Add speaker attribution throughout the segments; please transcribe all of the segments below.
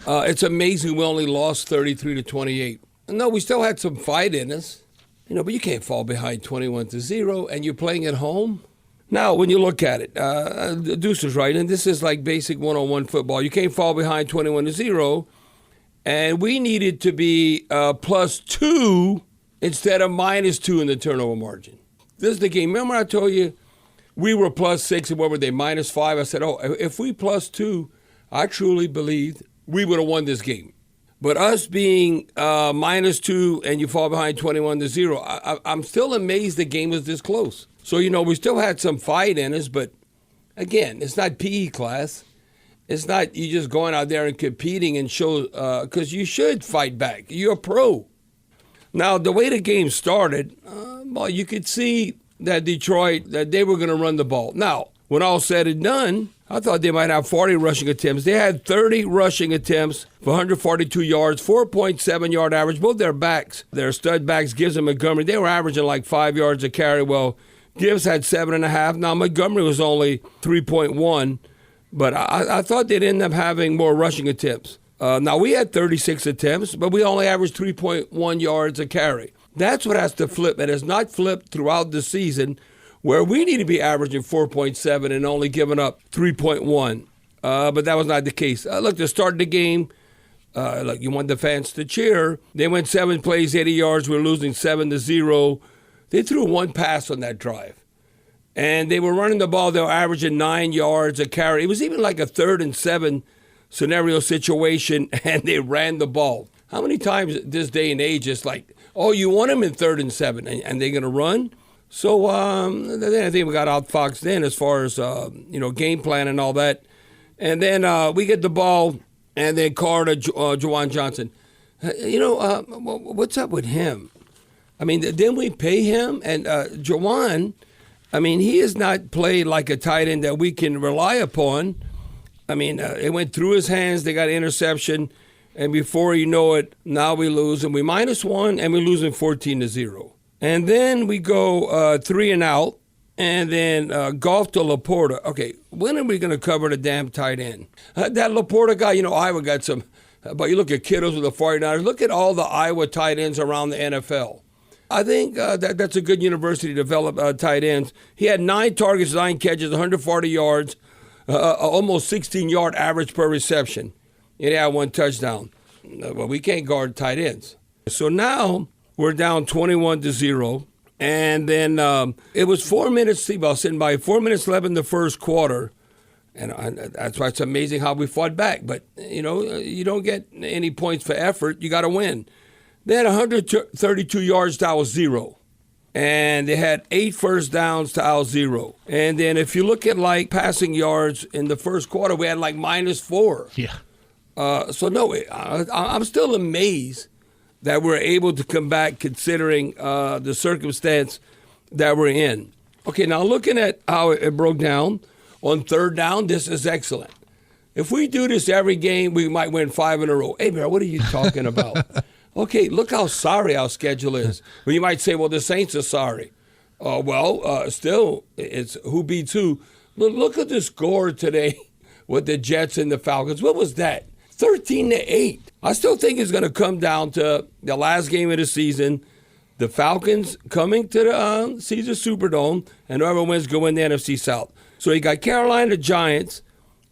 Speaker 1: It's amazing we only lost 33-28. No, we still had some fight in us. But you can't fall behind 21-0, and you're playing at home. Now, when you look at it, Deuce is right, and this is like basic one-on-one football. You can't fall behind 21-0, and we needed to be +2 instead of -2 in the turnover margin. This is the game. Remember I told you we were +6, and what were they, -5? I said, if we +2, I truly believed we would have won this game. But us being -2 and you fall behind 21-0, I'm still amazed the game was this close. So, we still had some fight in us, but again, it's not PE class. It's not you just going out there and competing and show, because you should fight back. You're a pro. Now, the way the game started, you could see that Detroit, that they were going to run the ball. Now, when all said and done, I thought they might have 40 rushing attempts. They had 30 rushing attempts for 142 yards, 4.7-yard average. Both their backs, their stud backs, Gibbs and Montgomery, they were averaging like 5 yards a carry. Well, Gibbs had 7.5. Now, Montgomery was only 3.1. But I thought they'd end up having more rushing attempts. Now, we had 36 attempts, but we only averaged 3.1 yards a carry. That's what has to flip. It has not flipped throughout the season, where we need to be averaging 4.7 and only giving up 3.1. But that was not the case. Look, to start the game, you want the fans to cheer. They went 7 plays, 80 yards. We were losing 7-0. They threw one pass on that drive. And they were running the ball. They were averaging 9 yards a carry. It was even like a 3rd and 7 scenario situation, and they ran the ball. How many times this day and age it's like, you want them in 3rd and 7, and they're going to run? So then I think we got outfoxed then as far as, game plan and all that. And then we get the ball, and then Carter, Juwan Johnson. What's up with him? I mean, didn't we pay him? And Juwan, he has not played like a tight end that we can rely upon. It went through his hands. They got an interception. And before you know it, now we lose. And we -1, and we're losing 14-0. And then we go 3 and out, and then golf to Laporta. Okay, when are we going to cover the damn tight end? That Laporta guy, Iowa got some. But you look at Kittles with the 49ers. Look at all the Iowa tight ends around the NFL. I think that's a good university to develop tight ends. He had 9 targets, 9 catches, 140 yards, almost 16-yard average per reception. He had 1 touchdown. Well, we can't guard tight ends. So now we're down 21-0. And then it was 4 minutes, Steve, I was sitting by 4 minutes left in the first quarter. And that's why it's amazing how we fought back. But, you don't get any points for effort. You got to win. They had 132 yards to our 0. And they had 8 first downs to our 0. And then if you look at, passing yards in the first quarter, we had, -4.
Speaker 2: Yeah.
Speaker 1: I'm still amazed that we're able to come back considering the circumstance that we're in. Okay, now looking at how it broke down, on 3rd down, this is excellent. If we do this every game, we might win 5 in a row. Hey, man, what are you talking about? Okay, look how sorry our schedule is. Well, you might say, well, the Saints are sorry. Still, it's who beats who. Look at the score today with the Jets and the Falcons. What was that? 13-8. I still think it's going to come down to the last game of the season, the Falcons coming to the Caesars Superdome, and whoever wins go in the NFC South. So you got Carolina, Giants,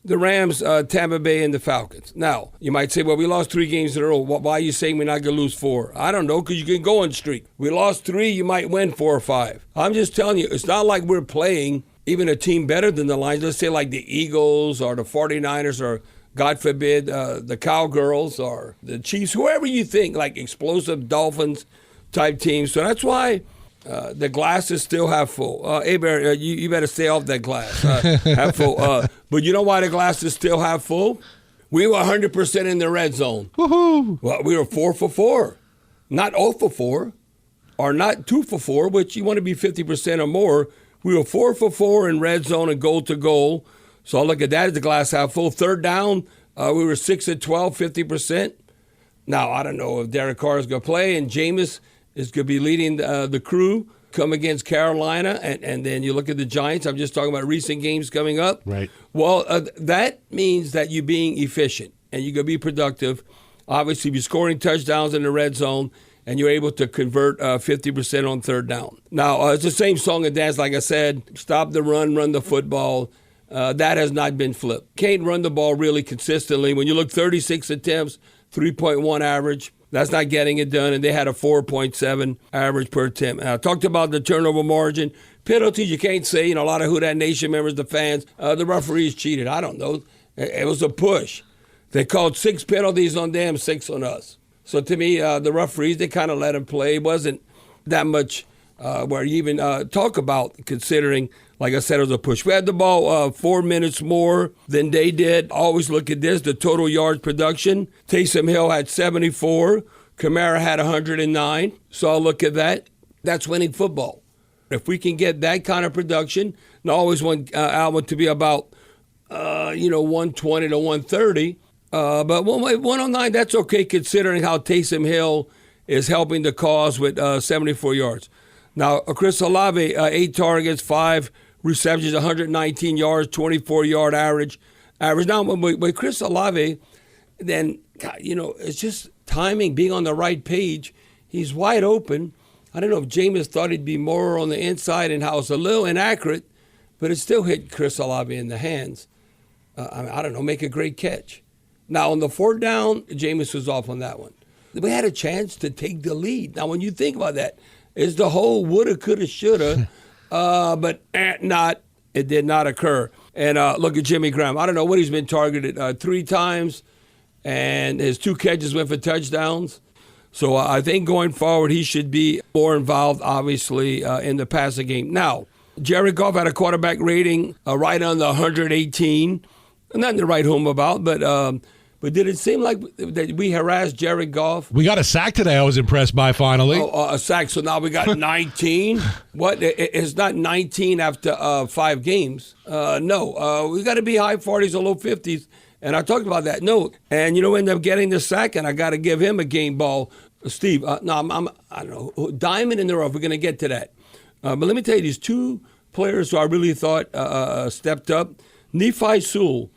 Speaker 1: the Rams, Tampa Bay, and the Falcons. Now, you might say, well, we lost 3 games in a row. Why are you saying we're not going to lose 4? I don't know, because you can go on streak. We lost 3, you might win 4 or 5. I'm just telling you, it's not like we're playing even a team better than the Lions. Let's say like the Eagles or the 49ers or, God forbid, the Cowgirls or the Chiefs, whoever you think, like explosive Dolphins type teams. So that's why the glass is still half full. Hebert, you better stay off that glass. Half full. But you know why the glass is still half full? We were 100% in the red zone.
Speaker 2: Woohoo!
Speaker 1: Well, we were 4 for 4. Not 0 for 4. Or not 2 for 4, which you want to be 50% or more. We were 4 for 4 in red zone and goal to goal. So I look at that as the glass half full. 3rd down, we were 6 of 12, 50%. Now, I don't know if Derek Carr is going to play and Jameis is going to be leading the crew, come against Carolina. And then you look at the Giants. I'm just talking about recent games coming up.
Speaker 2: Right.
Speaker 1: Well, that means that you're being efficient. and you can be productive. Obviously, if you're scoring touchdowns in the red zone and you're able to convert 50% on third down. Now, it's the same song and dance, like I said, stop the run the football. That has not been flipped. Can't run the ball really consistently. When you look 36 attempts, 3.1 average, that's not getting it done, and they had a 4.7 average per attempt. I talked about the turnover margin. Penalties, you can't say, a lot of Who Dat Nation members, the fans, the referees cheated. I don't know. It was a push. They called 6 penalties on them, 6 on us. So to me, the referees, they kind of let them play. It wasn't that much where you even talk about considering, like I said, it was a push. We had the ball 4 minutes more than they did. Always look at this, the total yards production. Taysom Hill had 74. Kamara had 109. So I'll look at that. That's winning football. If we can get that kind of production, and I always want Alvin to be about, 120 to 130. But 109, that's okay considering how Taysom Hill is helping the cause with 74 yards. Now, Chris Olave, 8 targets, 5 receptions, 119 yards, 24-yard average. Now, with Chris Olave, then, it's just timing, being on the right page. He's wide open. I don't know if Jameis thought he'd be more on the inside and how it's a little inaccurate, but it still hit Chris Olave in the hands. I don't know, make a great catch. Now, on the 4th down, Jameis was off on that one. We had a chance to take the lead. Now, when you think about that, it's the whole woulda, coulda, shoulda, but it did not occur. And look at Jimmy Graham. I don't know what he's been targeted 3 times, and his 2 catches went for touchdowns. So I think going forward, he should be more involved, obviously, in the passing game. Now, Jared Goff had a quarterback rating right on the 118. Nothing to write home about, but did it seem like that we harassed Jared Goff?
Speaker 2: We got a sack today I was impressed by, finally.
Speaker 1: A sack, so now we got 19? What? It's not 19 after 5 games. No, we got to be high 40s or low 50s. And I talked about that. No, and end up getting the sack, and I got to give him a game ball. Steve, I don't know, diamond in the rough. We're going to get to that. But let me tell you, these 2 players who I really thought stepped up. Nephi Sewell,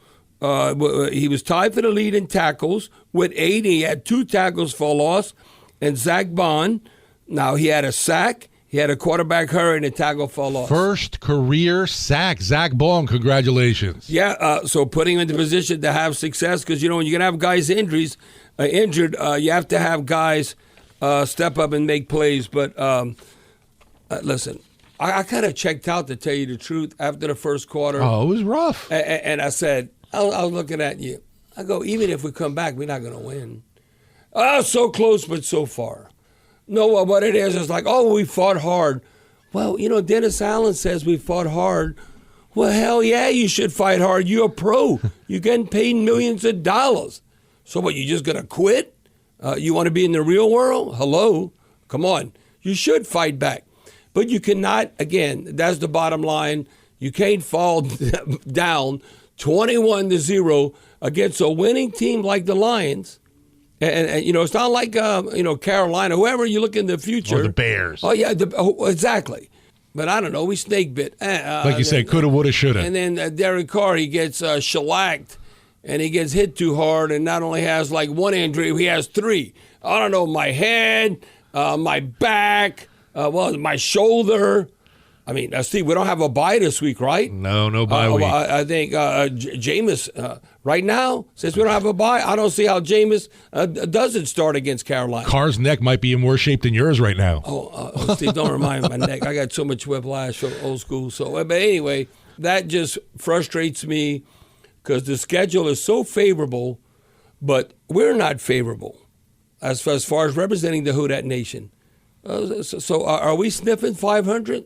Speaker 1: he was tied for the lead in tackles with 8. He had 2 tackles for loss. And Zach Bond, now he had a sack. He had a quarterback hurry and a tackle for loss.
Speaker 2: First career sack. Zach Bond, congratulations.
Speaker 1: Yeah, so putting him into position to have success because, when you're going to have guys injured, you have to have guys step up and make plays. But listen, I kind of checked out, to tell you the truth, after the first quarter.
Speaker 2: Oh, it was rough.
Speaker 1: And I said, I was looking at you. I go, even if we come back, we're not going to win. Oh, so close, but so far. No, what it is like, we fought hard. Well, Dennis Allen says we fought hard. Well, hell yeah, you should fight hard. You're a pro. You're getting paid millions of dollars. So what, you just going to quit? You want to be in the real world? Hello? Come on. You should fight back. But you cannot, again, that's the bottom line. You can't fall down 21-0 against a winning team like the Lions. And it's not like, Carolina, whoever you look in the future.
Speaker 2: Or the Bears.
Speaker 1: Oh, yeah, exactly. But I don't know, we snake bit.
Speaker 2: Like you said, coulda, woulda, shoulda.
Speaker 1: And then Derek Carr, he gets shellacked, and he gets hit too hard, and not only has like 1 injury, he has 3. I don't know, my head, my back, my shoulder. I mean, Steve, we don't have a bye this week, right?
Speaker 2: No bye week.
Speaker 1: I think Jameis, right now, since we don't have a bye, I don't see how Jameis doesn't start against Carolina.
Speaker 2: Carr's neck might be in worse shape than yours right now.
Speaker 1: Steve, don't remind me of my neck. I got so much whiplash from old school. So, but anyway, that just frustrates me because the schedule is so favorable, but we're not favorable as far as representing the Who Dat Nation. So are we sniffing 500?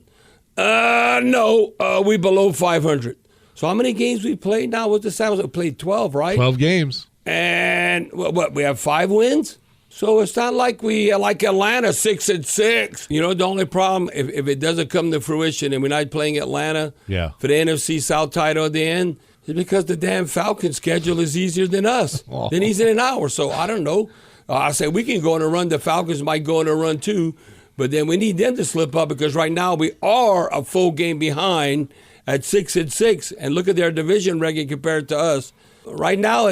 Speaker 1: No, we below 500. So how many games we played now? What's the sound? We played 12, right?
Speaker 2: 12 games.
Speaker 1: And what? We have 5 wins. So it's not like we like Atlanta 6-6. The only problem if it doesn't come to fruition and we're not playing Atlanta for the NFC South title at the end, is because the damn Falcons schedule is easier than us. Than easier than ours. So I don't know. I say we can go on a run. The Falcons might go on a run too. But then we need them to slip up because right now we are a full game behind at 6-6. And look at their division record compared to us. Right now,